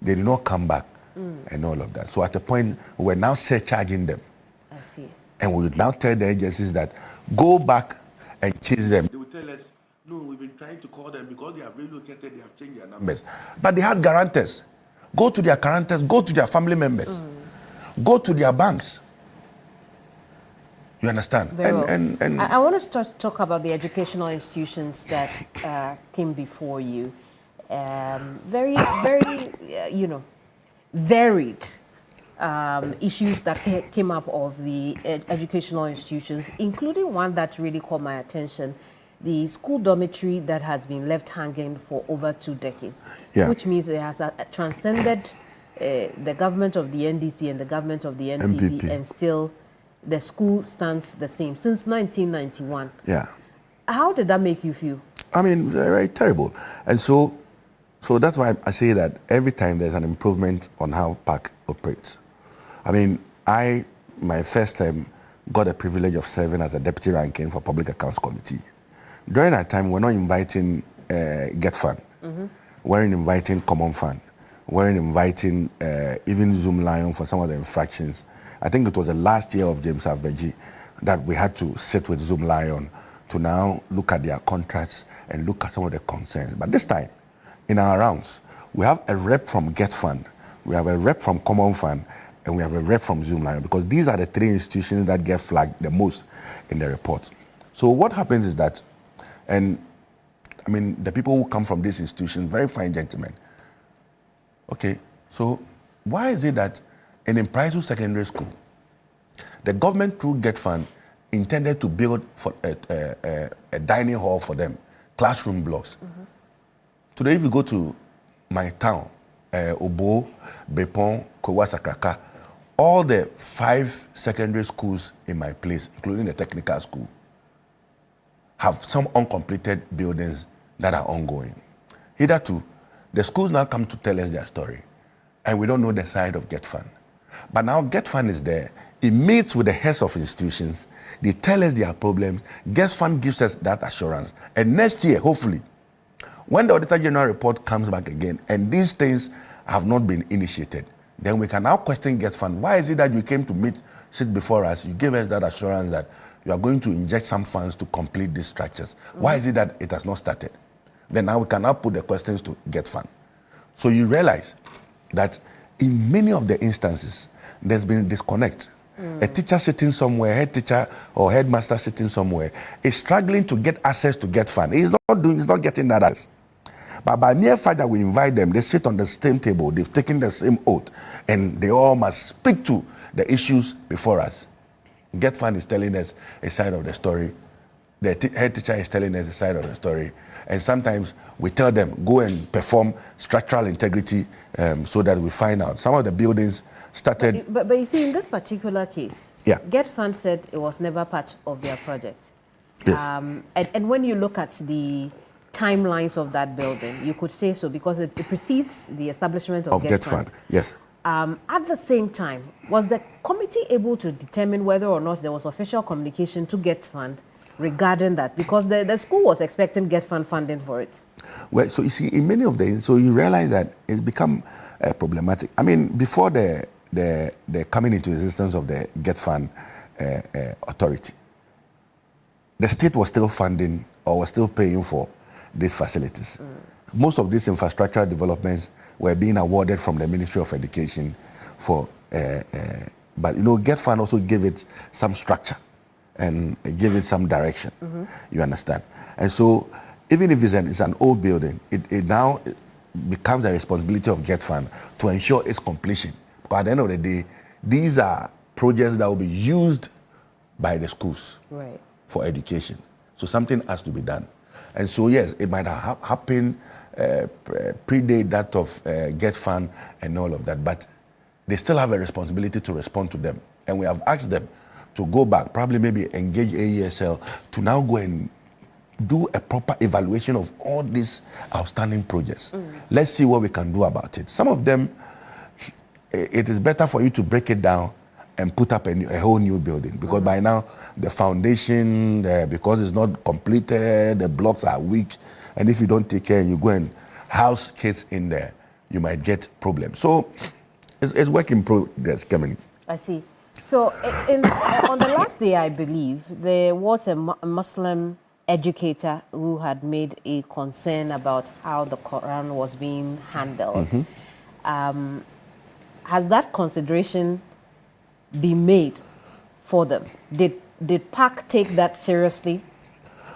they do not come back and all of that. So at a point, we're now surcharging them. I see. And we would now tell the agencies that go back and chase them. They will tell us, no, we've been trying to call them because they have relocated, they have changed their numbers. But they had guarantors. Go to their guarantors, go to their family members, go to their banks. You understand? Very well. And I want to talk about the educational institutions that came before you. Very, varied issues that came up of the educational institutions, including one that really caught my attention. the school dormitory that has been left hanging for over 2 decades, which means it has transcended the government of the NDC and the government of the NPP, and still the school stands the same since 1991. Yeah. How did that make you feel? I mean, very terrible. And so that's why I say that every time there's an improvement on how PAC operates. I mean, my first time, got the privilege of serving as a deputy ranking for Public Accounts Committee. During that time, we're not inviting Get Fund. We're inviting Common Fund. We're inviting even Zoom Lion for some of the infractions. I think it was the last year of James Aveji that we had to sit with Zoom Lion to now look at their contracts and look at some of the concerns. But this time, in our rounds, we have a rep from Get Fund, we have a rep from Common Fund, and we have a rep from Zoom Lion, because these are the 3 institutions that get flagged the most in the report. So what happens is that, and I mean, the people who come from these institutions, very fine gentlemen. Okay, so why is it that in Imprisu Secondary School, the government through Get Fund intended to build for a dining hall for them, classroom blocks. Today, if you go to my town, Obo, Bepon, Kowa, Sakraka, all the 5 secondary schools in my place, including the technical school, have some uncompleted buildings that are ongoing. Hitherto, the schools now come to tell us their story, and we don't know the side of Get Fund. But now Get Fund is there. It meets with the heads of institutions. They tell us their problems. Get Fund gives us that assurance. And next year, hopefully, when the Auditor General report comes back again, and these things have not been initiated, then we can now question Get Fund. Why is it that you came to sit before us, you gave us that assurance that you are going to inject some funds to complete these structures? Why is it that it has not started? Then now we can now put the questions to Get Fund. So you realize that in many of the instances, there's been a disconnect. A teacher sitting somewhere, head teacher or headmaster sitting somewhere, is struggling to get access to Get Fund. He's not getting that access. But by mere fact that we invite them, they sit on the same table, they've taken the same oath, and they all must speak to the issues before us. Get Fund is telling us a side of the story. The head teacher is telling us a side of the story. And sometimes we tell them, go and perform structural integrity so that we find out. Some of the buildings started... But you see, in this particular case, Get Fund said it was never part of their project. Yes. And when you look at the timelines of that building, you could say so, because it precedes the establishment of Get Fund. Yes. At the same time, was the committee able to determine whether or not there was official communication to Get Fund regarding that? Because the school was expecting Get Fund funding for it. Well, so you see, in many of the, so you realize that it's become problematic. I mean, before the coming into existence of the Get Fund authority, the state was still funding or was still paying for these facilities. Most of these infrastructure developments were being awarded from the Ministry of Education for, but you know, Get Fund also gave it some structure and give it some direction. You understand? And so, even if it's an old building, it now becomes a responsibility of Get Fund to ensure its completion. Because at the end of the day, these are projects that will be used by the schools for education. So something has to be done. And so, yes, it might have happened, predate that of Get Fund and all of that, but they still have a responsibility to respond to them. And we have asked them to go back, probably maybe engage AESL to now go and do a proper evaluation of all these outstanding projects. Let's see what we can do about it. Some of them, it is better for you to break it down and put up a whole new building, because by now the foundation, because it's not completed, the blocks are weak, and if you don't take care and you go and house kids in there, you might get problems. So it's work in progress, Cameron. I see. So on the last day, I believe, there was a Muslim educator who had made a concern about how the Quran was being handled. Has that consideration been made for them? Did PAC take that seriously?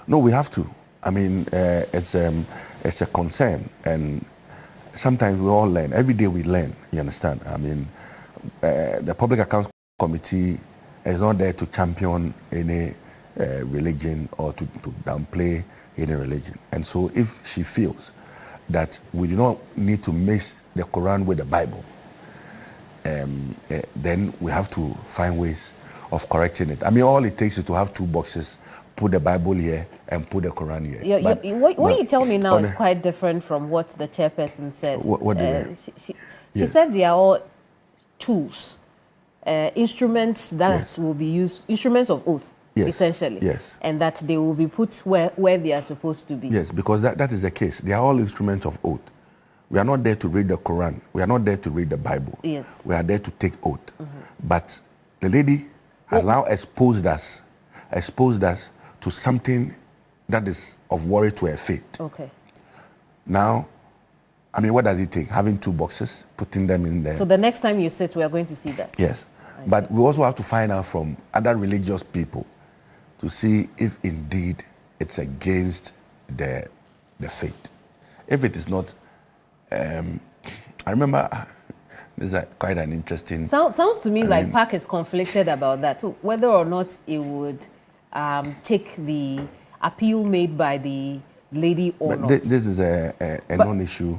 No, we have to. I mean, it's a concern, and sometimes we all learn. Every day we learn, you understand? I mean, the Public Accounts Committee is not there to champion any religion or to downplay any religion. And so if she feels that we do not need to mix the Quran with the Bible, then we have to find ways of correcting it. I mean, all it takes is to have two boxes, put the Bible here and put the Quran here. What you tell me now is quite different from what the chairperson said. What did she said they are all tools, instruments that will be used, instruments of oath, essentially. Yes. And that they will be put where they are supposed to be. Yes, because that is the case. They are all instruments of oath. We are not there to read the Quran. We are not there to read the Bible. Yes. We are there to take oath. But the lady has now exposed us to something that is of worry to her faith. Okay. Now, I mean, what does it take? Having two boxes, putting them in there. So the next time you sit, we are going to see that. Yes. But we also have to find out from other religious people to see if indeed it's against the faith. If it is not, I remember this is quite an interesting. Sounds to me like PAC is conflicted about that, whether or not it would take the appeal made by the lady or not. This is a non-issue.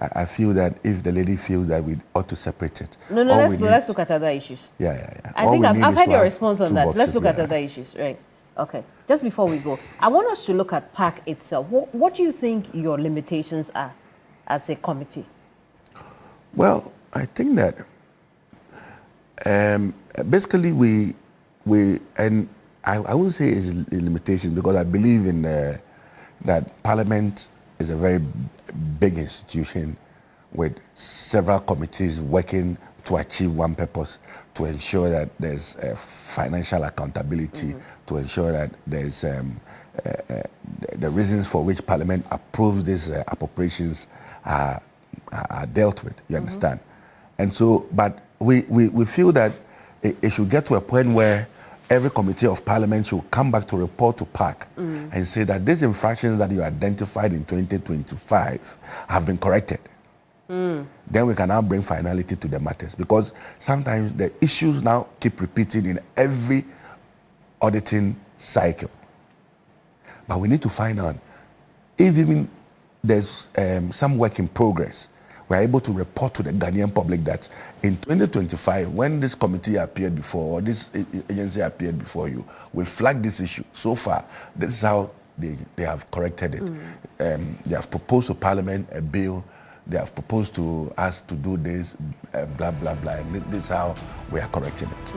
I feel that if the lady feels that we ought to separate it. No, let's look at other issues. Yeah. I think I've heard your response on that. Let's look at other issues, right? Okay. Just before we go, I want us to look at PAC itself. What do you think your limitations are as a committee? Well, I think that basically we and I wouldn't say it's a limitation because I believe in that Parliament is a very big institution with several committees working to achieve one purpose, to ensure that there's financial accountability, to ensure that there's the reasons for which Parliament approves these appropriations are dealt with, you understand? And so, but we feel that it should get to a point where every committee of Parliament should come back to report to PAC and say that these infractions that you identified in 2025 have been corrected. Then we can now bring finality to the matters, because sometimes the issues now keep repeating in every auditing cycle. But we need to find out if even there's some work in progress. We're able to report to the Ghanaian public that in 2025, when this committee appeared before, or this agency appeared before you, we flagged this issue. So far, this is how they have corrected it. They have proposed to Parliament a bill. They have proposed to us to do this, blah, blah, blah. And this is how we are correcting it.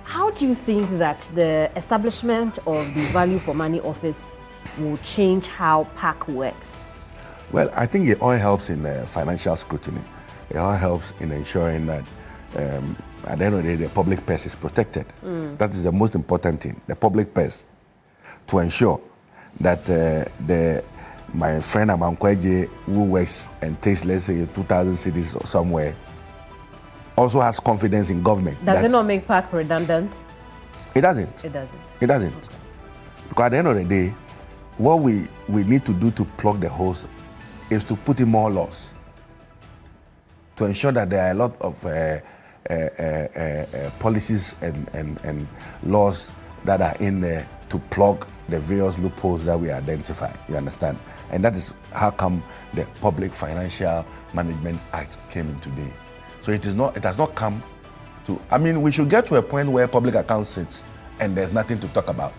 How do you think that the establishment of the Value for Money Office will change how PAC works? Well, I think it all helps in financial scrutiny. It all helps in ensuring that at the end of the day, the public purse is protected. That is the most important thing, the public purse, to ensure that my friend Amankweje, who works and takes, let's say, 2,000 cedis or somewhere, also has confidence in government. Does it not make PAC redundant? It doesn't. It doesn't. It doesn't. Okay. Because at the end of the day, what we need to do to plug the holes is to put in more laws to ensure that there are a lot of policies and laws that are in there to plug the various loopholes that we identify, you understand? And that is how come the Public Financial Management Act came into being. So it has not come to, I mean, we should get to a point where public account sits and there's nothing to talk about.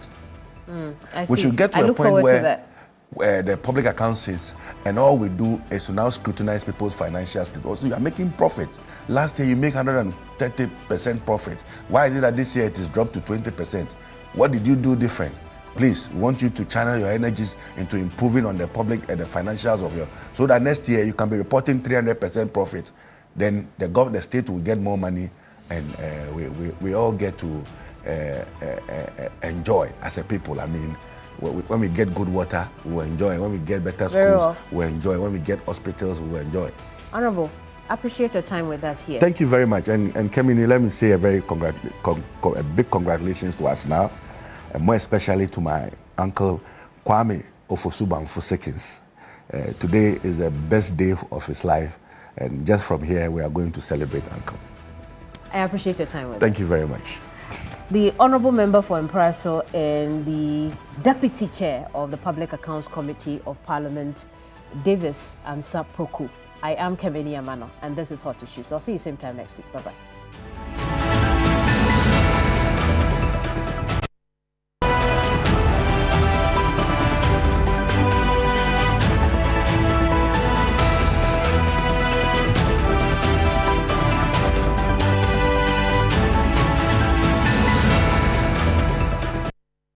We should get to a point where the public account sits and all we do is to now scrutinize people's financial statements. So you are making profit. Last year you make 130% profit. Why is it that this year it is dropped to 20%? What did you do different? Please, we want you to channel your energies into improving on the public and the financials of so that next year you can be reporting 300% profit. Then the state will get more money, and we all get to enjoy as a people. I mean, when we get good water, we'll enjoy. When we get better schools, we'll enjoy. When we get hospitals, we'll enjoy. Honorable, I appreciate your time with us here. Thank you very much. And Kemini, let me say a big congratulations to us now, and more especially to my uncle Kwame Ofosuban Fusekins. Today is the best day of his life, and just from here we are going to celebrate Uncle. I appreciate your time with us. Thank you very much. the Honourable Member for Impreso and the Deputy Chair of the Public Accounts Committee of Parliament, Davis Ansah Poku. I am Kemeni Amano, and this is Hot Issues. I'll see you same time next week. Bye-bye.